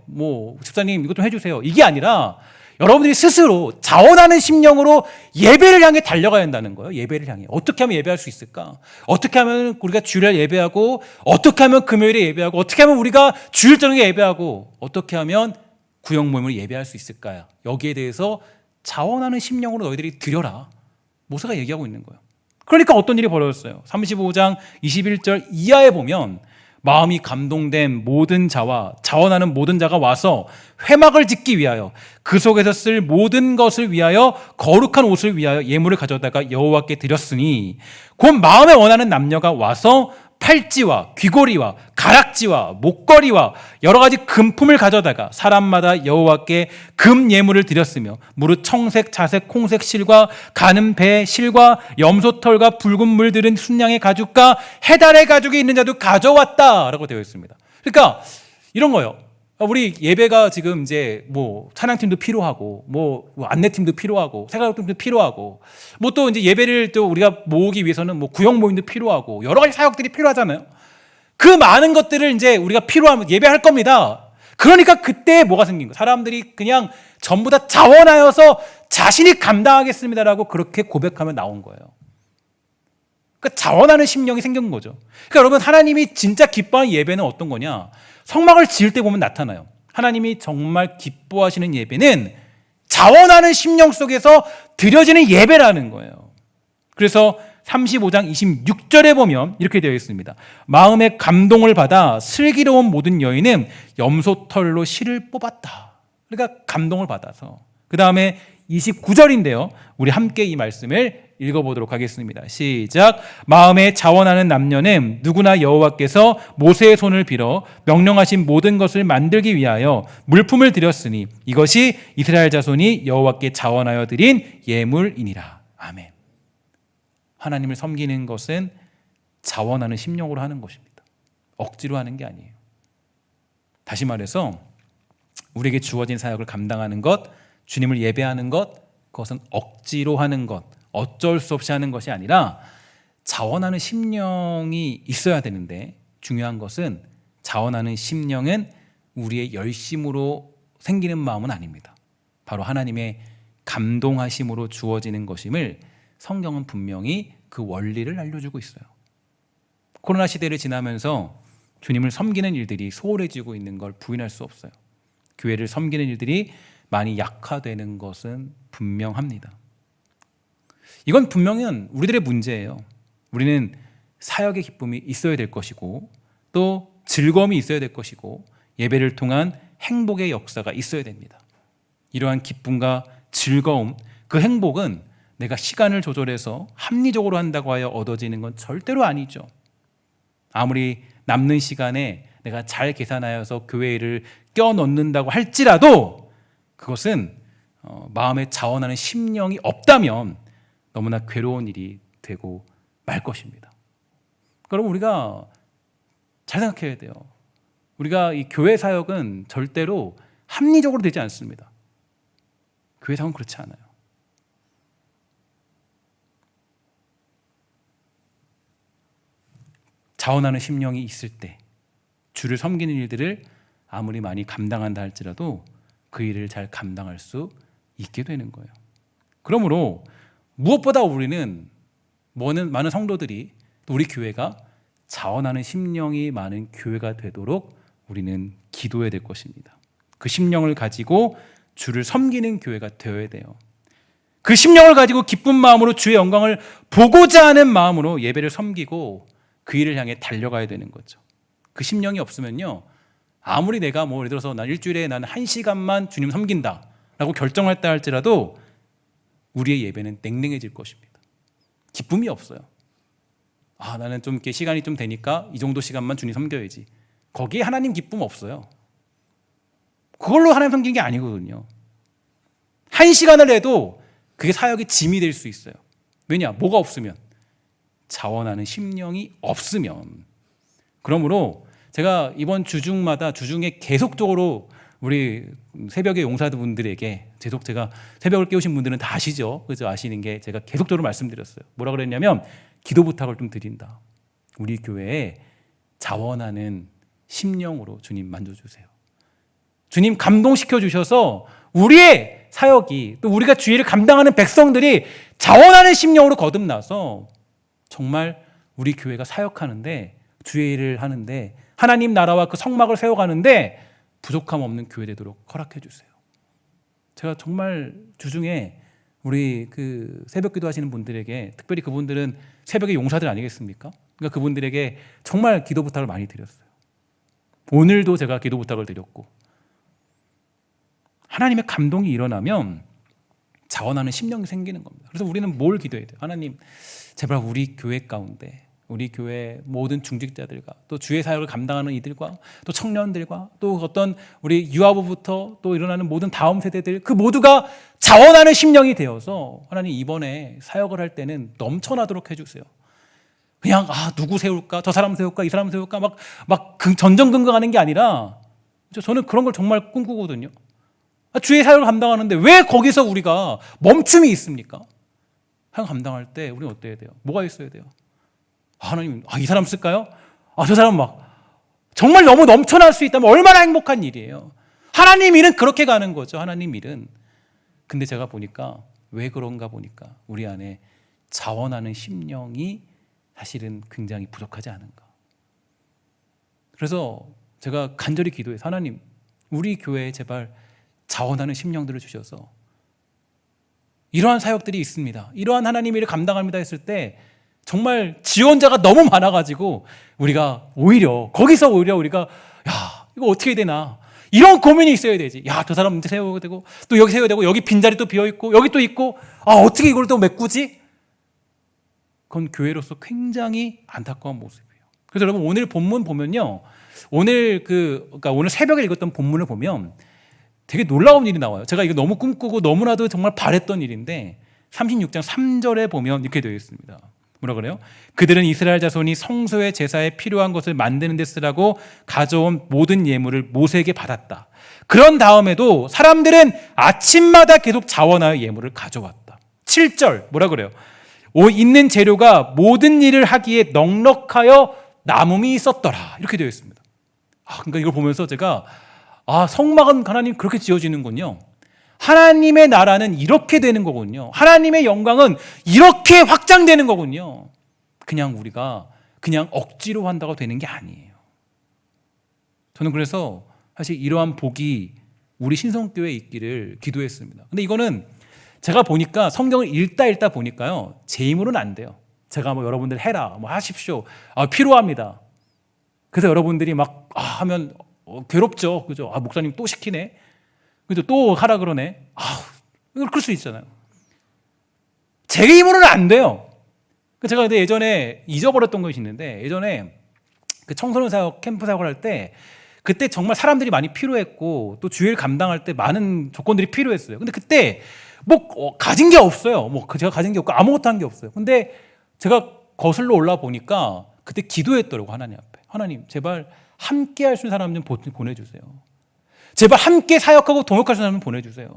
집사님 이것 좀 해주세요. 이게 아니라 여러분들이 스스로 자원하는 심령으로 예배를 향해 달려가야 한다는 거예요. 예배를 향해. 어떻게 하면 예배할 수 있을까? 어떻게 하면 우리가 주일날 예배하고, 어떻게 하면 금요일에 예배하고, 어떻게 하면 우리가 주일 저녁에 예배하고, 어떻게 하면 구역 모임을 예배할 수 있을까요? 여기에 대해서 자원하는 심령으로 너희들이 드려라. 모세가 얘기하고 있는 거예요. 그러니까 어떤 일이 벌어졌어요. 35장 21절 이하에 보면 마음이 감동된 모든 자와 자원하는 모든 자가 와서 회막을 짓기 위하여 그 속에서 쓸 모든 것을 위하여 거룩한 옷을 위하여 예물을 가져다가 여호와께 드렸으니 곧 마음에 원하는 남녀가 와서 팔찌와 귀고리와 가락지와 목걸이와 여러 가지 금품을 가져다가 사람마다 여호와께 금 예물을 드렸으며 무릇 청색, 자색, 홍색 실과 가는 배 실과 염소털과 붉은 물 들은 순양의 가죽과 해달의 가죽이 있는 자도 가져왔다라고 되어 있습니다. 그러니까 이런 거예요. 우리 예배가 지금 이제 찬양팀도 필요하고 안내팀도 필요하고 생활팀도 필요하고 또 이제 예배를 또 우리가 모으기 위해서는 구역 모임도 필요하고 여러 가지 사역들이 필요하잖아요. 그 많은 것들을 이제 우리가 필요하면 예배할 겁니다. 그러니까 그때 뭐가 생긴 거예요? 사람들이 그냥 전부 다 자원하여서 자신이 감당하겠습니다라고 그렇게 고백하면 나온 거예요. 그러니까 자원하는 심령이 생긴 거죠. 그러니까 여러분, 하나님이 진짜 기뻐하는 예배는 어떤 거냐? 성막을 지을 때 보면 나타나요. 하나님이 정말 기뻐하시는 예배는 자원하는 심령 속에서 드려지는 예배라는 거예요. 그래서 35장 26절에 보면 이렇게 되어 있습니다. 마음의 감동을 받아 슬기로운 모든 여인은 염소털로 실을 뽑았다. 그러니까 감동을 받아서. 그 다음에 29절인데요. 우리 함께 이 말씀을 읽어보도록 하겠습니다. 시작. 마음에 자원하는 남녀는 누구나 여호와께서 모세의 손을 빌어 명령하신 모든 것을 만들기 위하여 물품을 드렸으니 이것이 이스라엘 자손이 여호와께 자원하여 드린 예물이니라. 아멘. 하나님을 섬기는 것은 자원하는 심령으로 하는 것입니다. 억지로 하는 게 아니에요. 다시 말해서 우리에게 주어진 사역을 감당하는 것, 주님을 예배하는 것, 그것은 억지로 하는 것, 어쩔 수 없이 하는 것이 아니라 자원하는 심령이 있어야 되는데, 중요한 것은 자원하는 심령은 우리의 열심으로 생기는 마음은 아닙니다. 바로 하나님의 감동하심으로 주어지는 것임을 성경은 분명히 그 원리를 알려주고 있어요. 코로나 시대를 지나면서 주님을 섬기는 일들이 소홀해지고 있는 걸 부인할 수 없어요. 교회를 섬기는 일들이 많이 약화되는 것은 분명합니다. 이건 분명히 우리들의 문제예요. 우리는 사역의 기쁨이 있어야 될 것이고, 또 즐거움이 있어야 될 것이고, 예배를 통한 행복의 역사가 있어야 됩니다. 이러한 기쁨과 즐거움, 그 행복은 내가 시간을 조절해서 합리적으로 한다고 하여 얻어지는 건 절대로 아니죠. 아무리 남는 시간에 내가 잘 계산하여서 교회를 껴넣는다고 할지라도 그것은 마음에 자원하는 심령이 없다면 너무나 괴로운 일이 되고 말 것입니다. 그럼 우리가 잘 생각해야 돼요. 우리가 이 교회 사역은 절대로 합리적으로 되지 않습니다. 교회 사역은 그렇지 않아요. 자원하는 심령이 있을 때 주를 섬기는 일들을 아무리 많이 감당한다 할지라도 그 일을 잘 감당할 수 있게 되는 거예요. 그러므로 무엇보다 우리는 많은 성도들이 또 우리 교회가 자원하는 심령이 많은 교회가 되도록 우리는 기도해야 될 것입니다. 그 심령을 가지고 주를 섬기는 교회가 되어야 돼요. 그 심령을 가지고 기쁜 마음으로 주의 영광을 보고자 하는 마음으로 예배를 섬기고 그 일을 향해 달려가야 되는 거죠. 그 심령이 없으면요, 아무리 내가 예를 들어서 난 일주일에 난 1시간만 주님 섬긴다 라고 결정했다 할지라도 우리의 예배는 냉랭해질 것입니다. 기쁨이 없어요. 나는 좀 이렇게 시간이 좀 되니까 이 정도 시간만 주님 섬겨야지. 거기에 하나님 기쁨 없어요. 그걸로 하나님 섬긴 게 아니거든요. 1시간을 해도 그게 사역의 짐이 될 수 있어요. 왜냐? 뭐가 없으면? 자원하는 심령이 없으면. 그러므로 제가 이번 주중에 계속적으로 우리 새벽의 용사분들에게 제가 새벽을 깨우신 분들은 다 아시죠? 그죠? 아시는 게 제가 계속적으로 말씀드렸어요. 뭐라 그랬냐면 기도 부탁을 좀 드린다. 우리 교회에 자원하는 심령으로 주님 만져주세요. 주님 감동시켜 주셔서 우리의 사역이 또 우리가 주의를 감당하는 백성들이 자원하는 심령으로 거듭나서 정말 우리 교회가 사역하는데 주의 일을 하는데 하나님 나라와 그 성막을 세워가는데 부족함 없는 교회 되도록 허락해 주세요. 제가 정말 주중에 우리 그 새벽 기도 하시는 분들에게, 특별히 그분들은 새벽의 용사들 아니겠습니까? 그러니까 그분들에게 정말 기도 부탁을 많이 드렸어요. 오늘도 제가 기도 부탁을 드렸고, 하나님의 감동이 일어나면 자원하는 심령이 생기는 겁니다. 그래서 우리는 뭘 기도해야 돼요? 하나님, 제발 우리 교회 가운데, 우리 교회 모든 중직자들과 또 주의 사역을 감당하는 이들과 또 청년들과 또 어떤 우리 유아부부터 또 일어나는 모든 다음 세대들, 그 모두가 자원하는 심령이 되어서 하나님 이번에 사역을 할 때는 넘쳐나도록 해주세요. 그냥 누구 세울까, 저 사람 세울까, 이 사람 세울까 막 전전긍긍하는 게 아니라, 저는 그런 걸 정말 꿈꾸거든요. 주의 사역을 감당하는데 왜 거기서 우리가 멈춤이 있습니까? 사역 감당할 때 우리는 어때야 돼요? 뭐가 있어야 돼요? 하나님, 이 사람 쓸까요? 저 사람 정말 너무 넘쳐날 수 있다면 얼마나 행복한 일이에요. 하나님 일은 그렇게 가는 거죠. 하나님 일은. 근데 제가 보니까 왜 그런가 보니까 우리 안에 자원하는 심령이 사실은 굉장히 부족하지 않은가. 그래서 제가 간절히 기도해서 하나님, 우리 교회에 제발 자원하는 심령들을 주셔서 이러한 사역들이 있습니다. 이러한 하나님 일을 감당합니다 했을 때 정말 지원자가 너무 많아가지고 우리가 거기서 오히려 우리가 이거 어떻게 해야 되나 이런 고민이 있어야 되지. 저 사람 문제 세워야 되고 또 여기 세워야 되고 여기 빈자리 또 비어있고 여기 또 있고 어떻게 이걸 또 메꾸지? 그건 교회로서 굉장히 안타까운 모습이에요. 그래서 여러분 오늘 본문 보면요, 오늘 오늘 새벽에 읽었던 본문을 보면 되게 놀라운 일이 나와요. 제가 이거 너무 꿈꾸고 너무나도 정말 바랬던 일인데 36장 3절에 보면 이렇게 되어 있습니다. 뭐라 그래요? 그들은 이스라엘 자손이 성소의 제사에 필요한 것을 만드는 데 쓰라고 가져온 모든 예물을 모세에게 받았다. 그런 다음에도 사람들은 아침마다 계속 자원하여 예물을 가져왔다. 7절 뭐라 그래요? 있는 재료가 모든 일을 하기에 넉넉하여 남음이 있었더라. 이렇게 되어 있습니다. 그러니까 이걸 보면서 제가 성막은 하나님 그렇게 지어지는군요. 하나님의 나라는 이렇게 되는 거군요. 하나님의 영광은 이렇게 확장되는 거군요. 그냥 우리가 그냥 억지로 한다고 되는 게 아니에요. 저는 그래서 사실 이러한 복이 우리 신성교회에 있기를 기도했습니다. 근데 이거는 제가 보니까 성경을 읽다 보니까요, 제 힘으로는 안 돼요. 제가 여러분들 해라, 하십시오. 필요합니다. 그래서 여러분들이 하면 괴롭죠. 그죠? 목사님 또 시키네. 그죠? 또 하라 그러네. 그럴 수 있잖아요. 제 힘으로는 안 돼요. 제가 근데 예전에 잊어버렸던 것이 있는데, 예전에 그 청소년 사역, 캠프 사역을 할 때, 그때 정말 사람들이 많이 필요했고, 또 주일 감당할 때 많은 조건들이 필요했어요. 근데 그때 가진 게 없어요. 제가 가진 게 없고 아무것도 한 게 없어요. 근데 제가 거슬러 올라 보니까 그때 기도했더라고, 하나님 앞에. 하나님, 제발 함께 할 수 있는 사람 좀 보내주세요. 제발 함께 사역하고 동역할 수 있는 사람 좀 보내주세요.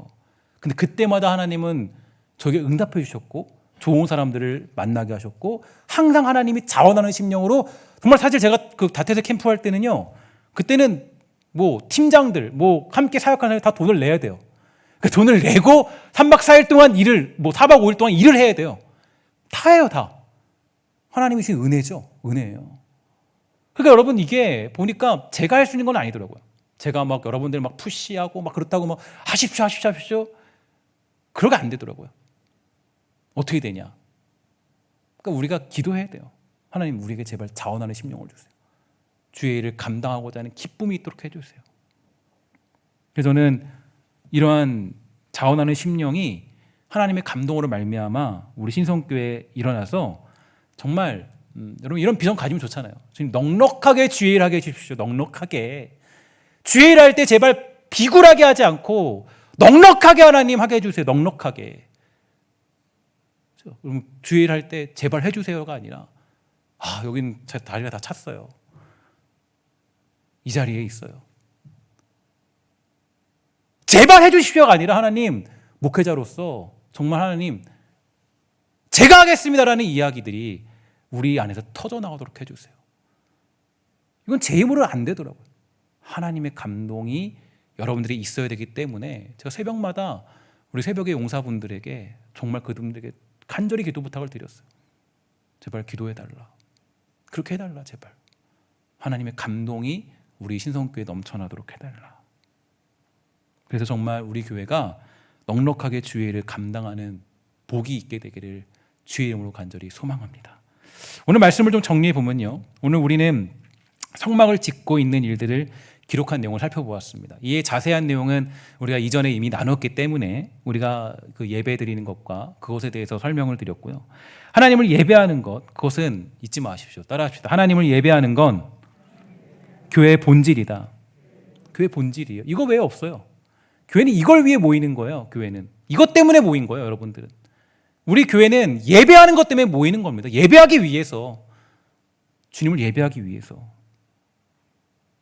근데 그때마다 하나님은 저에게 응답해 주셨고, 좋은 사람들을 만나게 하셨고, 항상 하나님이 자원하는 심령으로, 정말 사실 제가 그 다태세 캠프 할 때는요, 그때는 팀장들, 함께 사역하는 사람이 다 돈을 내야 돼요. 그 돈을 내고 3박 4일 동안 일을, 4박 5일 동안 일을 해야 돼요. 다 해요, 다. 하나님이 주신 은혜죠. 은혜예요. 그러니까 여러분, 이게 보니까 제가 할 수 있는 건 아니더라고요. 제가 여러분들 푸시하고 그렇다고 하십시오. 그러게 안 되더라고요. 어떻게 되냐? 그러니까 우리가 기도해야 돼요. 하나님, 우리에게 제발 자원하는 심령을 주세요. 주의 일을 감당하고자 하는 기쁨이 있도록 해주세요. 그래서 저는 이러한 자원하는 심령이 하나님의 감동으로 말미암아 우리 신성교회에 일어나서 정말 여러분, 이런 비전 가지면 좋잖아요. 주님, 넉넉하게 주의 일 하게 해주십시오. 넉넉하게. 주의 일 할 때 제발 비굴하게 하지 않고 넉넉하게 하나님 하게 해주세요. 넉넉하게. 그럼 주의 일 할 때 제발 해주세요가 아니라, 여긴 제 다리가 다 찼어요. 이 자리에 있어요. 제발 해주십시오가 아니라, 하나님, 목회자로서 정말 하나님, 제가 하겠습니다라는 이야기들이 우리 안에서 터져나가도록 해주세요. 이건 제 힘으로는 안 되더라고요. 하나님의 감동이 여러분들이 있어야 되기 때문에 제가 새벽마다 우리 새벽의 용사분들에게 정말 그분들에게 간절히 기도 부탁을 드렸어요. 제발 기도해달라. 그렇게 해달라, 제발. 하나님의 감동이 우리 신성교회에 넘쳐나도록 해달라. 그래서 정말 우리 교회가 넉넉하게 주의 일을 감당하는 복이 있게 되기를 주의 이름으로 간절히 소망합니다. 오늘 말씀을 좀 정리해 보면요, 오늘 우리는 성막을 짓고 있는 일들을 기록한 내용을 살펴보았습니다. 이에 자세한 내용은 우리가 이전에 이미 나눴기 때문에 우리가 그 예배 드리는 것과 그것에 대해서 설명을 드렸고요. 하나님을 예배하는 것, 그것은 잊지 마십시오. 따라합시다. 하나님을 예배하는 건 교회의 본질이다. 교회 본질이에요. 이거 외에 없어요. 교회는 이걸 위해 모이는 거예요. 교회는 이것 때문에 모인 거예요. 여러분들은, 우리 교회는 예배하는 것 때문에 모이는 겁니다. 예배하기 위해서, 주님을 예배하기 위해서.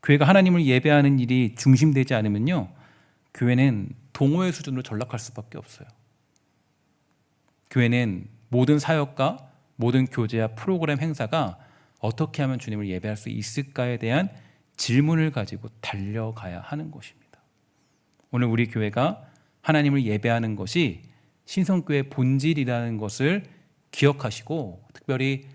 교회가 하나님을 예배하는 일이 중심되지 않으면요, 교회는 동호회 수준으로 전락할 수밖에 없어요. 교회는 모든 사역과 모든 교제와 프로그램 행사가 어떻게 하면 주님을 예배할 수 있을까에 대한 질문을 가지고 달려가야 하는 것입니다. 오늘 우리 교회가 하나님을 예배하는 것이 신성교회의 본질이라는 것을 기억하시고, 특별히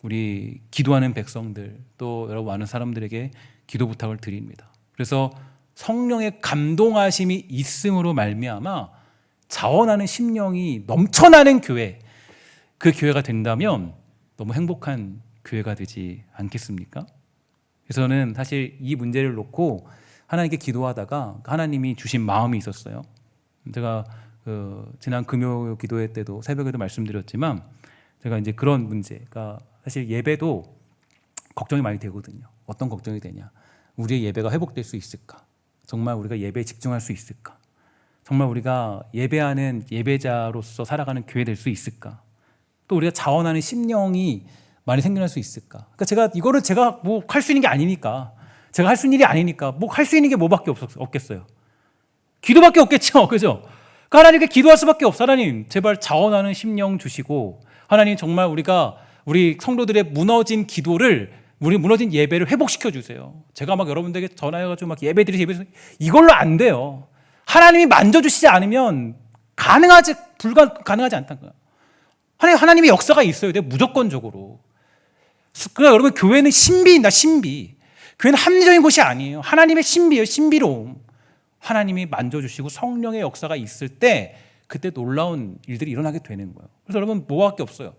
우리 기도하는 백성들, 또 여러분 많은 사람들에게 기도 부탁을 드립니다. 그래서 성령의 감동하심이 있음으로 말미암아 자원하는 심령이 넘쳐나는 교회, 그 교회가 된다면 너무 행복한 교회가 되지 않겠습니까? 그래서 저는 사실 이 문제를 놓고 하나님께 기도하다가 하나님이 주신 마음이 있었어요. 제가 지난 금요 기도회 때도 새벽에도 말씀드렸지만, 제가 이제 그런 문제가, 사실 예배도 걱정이 많이 되거든요. 어떤 걱정이 되냐? 우리의 예배가 회복될 수 있을까? 정말 우리가 예배에 집중할 수 있을까? 정말 우리가 예배하는 예배자로서 살아가는 교회 될 수 있을까? 또 우리가 자원하는 심령이 많이 생겨날 수 있을까? 그러니까 제가 할 수 있는 게 아니니까, 제가 할 수 있는 일이 아니니까 할 수 있는 게 뭐밖에 없겠어요? 기도밖에 없겠죠, 그죠? 그러니까 하나님께 기도할 수밖에 없어. 하나님, 제발 자원하는 심령 주시고, 하나님 정말 우리 성도들의 무너진 기도를, 우리 무너진 예배를 회복시켜 주세요. 제가 여러분들에게 전화해가지고 예배드리세요, 이걸로 안 돼요. 하나님이 만져주시지 않으면 불가능하지 않다는 거예요. 하나님의 역사가 있어야 돼요, 무조건적으로. 그러니까 여러분, 교회는 신비입니다, 신비. 교회는 합리적인 곳이 아니에요. 하나님의 신비예요, 신비로움. 하나님이 만져주시고 성령의 역사가 있을 때, 그때 놀라운 일들이 일어나게 되는 거예요. 그래서 여러분, 뭐밖에 없어요.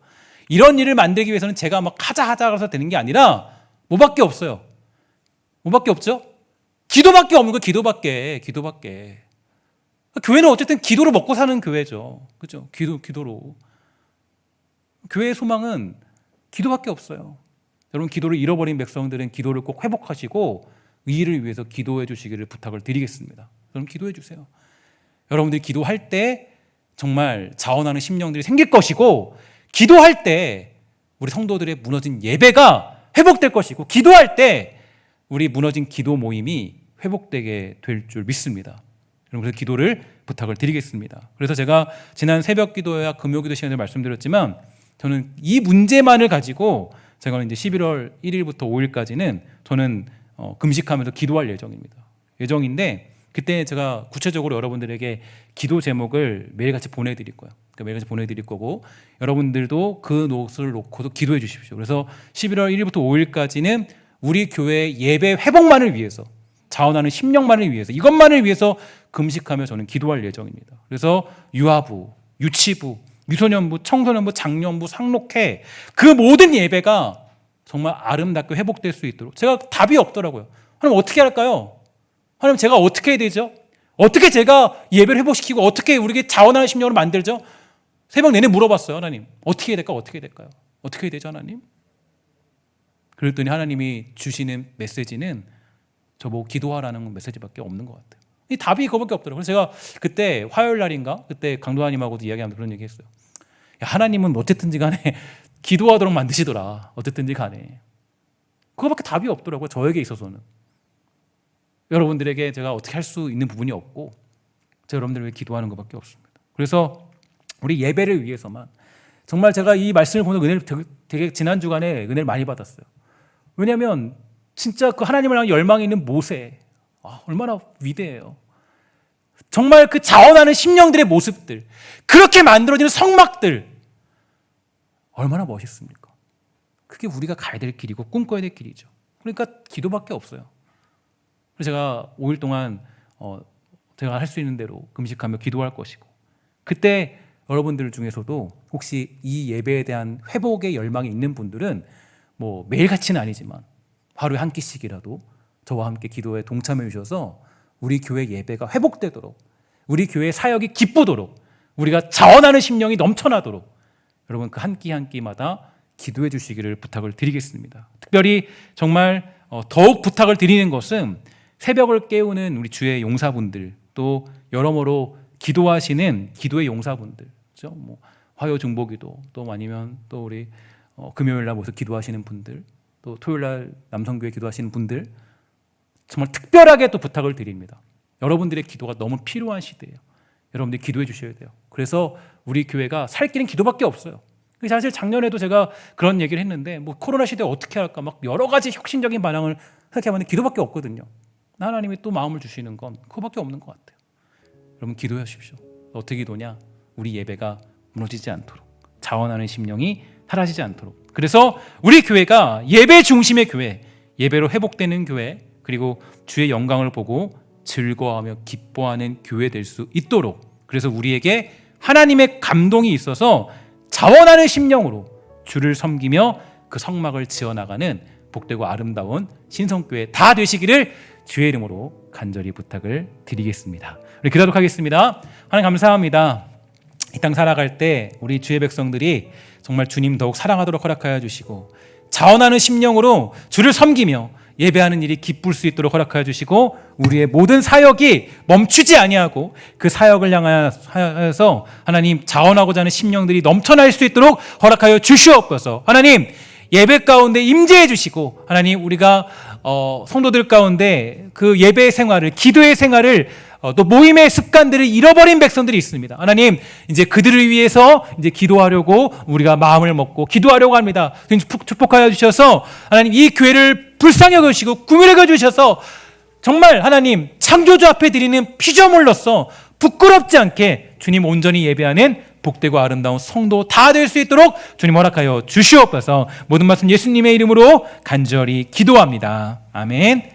이런 일을 만들기 위해서는 제가 하자 해서 되는 게 아니라 뭐밖에 없어요. 뭐밖에 없죠? 기도밖에 없는 거예요. 기도밖에. 교회는 어쨌든 기도로 먹고 사는 교회죠. 그렇죠? 기도로. 교회의 소망은 기도밖에 없어요. 여러분, 기도를 잃어버린 백성들은 기도를 꼭 회복하시고 의를 위해서 기도해 주시기를 부탁을 드리겠습니다. 여러분, 기도해 주세요. 여러분들이 기도할 때 정말 자원하는 심령들이 생길 것이고, 기도할 때 우리 성도들의 무너진 예배가 회복될 것이고, 기도할 때 우리 무너진 기도 모임이 회복되게 될 줄 믿습니다. 여러분, 그래서 기도를 부탁을 드리겠습니다. 그래서 제가 지난 새벽 기도와 금요 기도 시간에 말씀드렸지만, 저는 이 문제만을 가지고 제가 이제 11월 1일부터 5일까지는 저는 금식하면서 기도할 예정인데, 그때 제가 구체적으로 여러분들에게 기도 제목을 매일같이 보내드릴 거예요. 그러니까 매일같이 보내드릴 거고, 여러분들도 그 노트를 놓고도 기도해 주십시오. 그래서 11월 1일부터 5일까지는 우리 교회 예배 회복만을 위해서, 자원하는 심령만을 위해서, 이것만을 위해서 금식하며 저는 기도할 예정입니다. 그래서 유아부, 유치부, 유소년부, 청소년부, 장년부, 상록회, 그 모든 예배가 정말 아름답게 회복될 수 있도록, 제가 답이 없더라고요. 하나님, 어떻게 할까요? 하나님, 제가 어떻게 해야 되죠? 어떻게 제가 예배를 회복시키고 어떻게 우리에게 자원하는 심령으로 만들죠? 새벽 내내 물어봤어요. 하나님, 어떻게 해야 될까요? 어떻게 해야 될까요? 어떻게 해야 되죠, 하나님? 그랬더니 하나님이 주시는 메시지는 저보고 기도하라는 메시지밖에 없는 것 같아요. 이 답이 그거밖에 없더라고요. 그래서 제가 그때 화요일 날인가 그때 강도아님하고도 이야기하면서 그런 얘기 했어요. 야, 하나님은 어쨌든지 간에 기도하도록 만드시더라. 어쨌든지 간에. 그거밖에 답이 없더라고요. 저에게 있어서는. 여러분들에게 제가 어떻게 할 수 있는 부분이 없고, 제가 여러분들을 위해 기도하는 것밖에 없습니다. 그래서 우리 예배를 위해서만, 정말 제가 이 말씀을 보면서 은혜를 되게 지난 주간에 은혜를 많이 받았어요. 왜냐하면 진짜 그 하나님을 향한 열망이 있는 모세, 얼마나 위대해요. 정말 그 자원하는 심령들의 모습들, 그렇게 만들어지는 성막들, 얼마나 멋있습니까? 그게 우리가 가야 될 길이고 꿈꿔야 될 길이죠. 그러니까 기도밖에 없어요. 그래서 제가 5일 동안 제가 할 수 있는 대로 금식하며 기도할 것이고, 그때 여러분들 중에서도 혹시 이 예배에 대한 회복의 열망이 있는 분들은 뭐 매일같이는 아니지만 하루에 한 끼씩이라도 저와 함께 기도에 동참해 주셔서 우리 교회 예배가 회복되도록, 우리 교회 사역이 기쁘도록, 우리가 자원하는 심령이 넘쳐나도록 여러분 그 한 끼 한 끼마다 기도해 주시기를 부탁을 드리겠습니다. 특별히 정말 더욱 부탁을 드리는 것은 새벽을 깨우는 우리 주의 용사분들, 또 여러모로 기도하시는 기도의 용사분들, 그렇죠? 뭐 화요 중보기도, 또 아니면 또 우리 금요일 날 모여서 기도하시는 분들, 또 토요일 날 남성교회 기도하시는 분들, 정말 특별하게 또 부탁을 드립니다. 여러분들의 기도가 너무 필요한 시대예요. 여러분들이 기도해 주셔야 돼요. 그래서 우리 교회가 살 길은 기도밖에 없어요. 사실 작년에도 제가 그런 얘기를 했는데, 뭐 코로나 시대에 어떻게 할까 막 여러 가지 혁신적인 반응을 생각해봤는데 기도밖에 없거든요. 하나님이 또 마음을 주시는 건 그거밖에 없는 것 같아요. 여러분 기도하십시오. 어떻게 기도냐? 우리 예배가 무너지지 않도록, 자원하는 심령이 사라지지 않도록. 그래서 우리 교회가 예배 중심의 교회, 예배로 회복되는 교회, 그리고 주의 영광을 보고 즐거워하며 기뻐하는 교회 될 수 있도록, 그래서 우리에게 하나님의 감동이 있어서 자원하는 심령으로 주를 섬기며 그 성막을 지어나가는 복되고 아름다운 신성교회 다 되시기를 주의 이름으로 간절히 부탁을 드리겠습니다. 우리 기도하도록 하겠습니다. 하나님 감사합니다. 이 땅 살아갈 때 우리 주의 백성들이 정말 주님 더욱 사랑하도록 허락하여 주시고, 자원하는 심령으로 주를 섬기며 예배하는 일이 기쁠 수 있도록 허락하여 주시고, 우리의 모든 사역이 멈추지 아니하고 그 사역을 향하여서 하나님 자원하고자 하는 심령들이 넘쳐날 수 있도록 허락하여 주시옵소서. 하나님 예배 가운데 임재해 주시고, 하나님 우리가 성도들 가운데 그 예배의 생활을, 기도의 생활을, 또 모임의 습관들을 잃어버린 백성들이 있습니다. 하나님 이제 그들을 위해서 이제 기도하려고 우리가 마음을 먹고 기도하려고 합니다. 축복하여 주셔서 하나님 이 교회를 불쌍히 여기시고 긍휼히 여겨 주셔서 정말 하나님 창조주 앞에 드리는 피조물로서 부끄럽지 않게 주님 온전히 예배하는 복되고 아름다운 성도 다 될 수 있도록 주님 허락하여 주시옵소서. 모든 말씀 예수님의 이름으로 간절히 기도합니다. 아멘.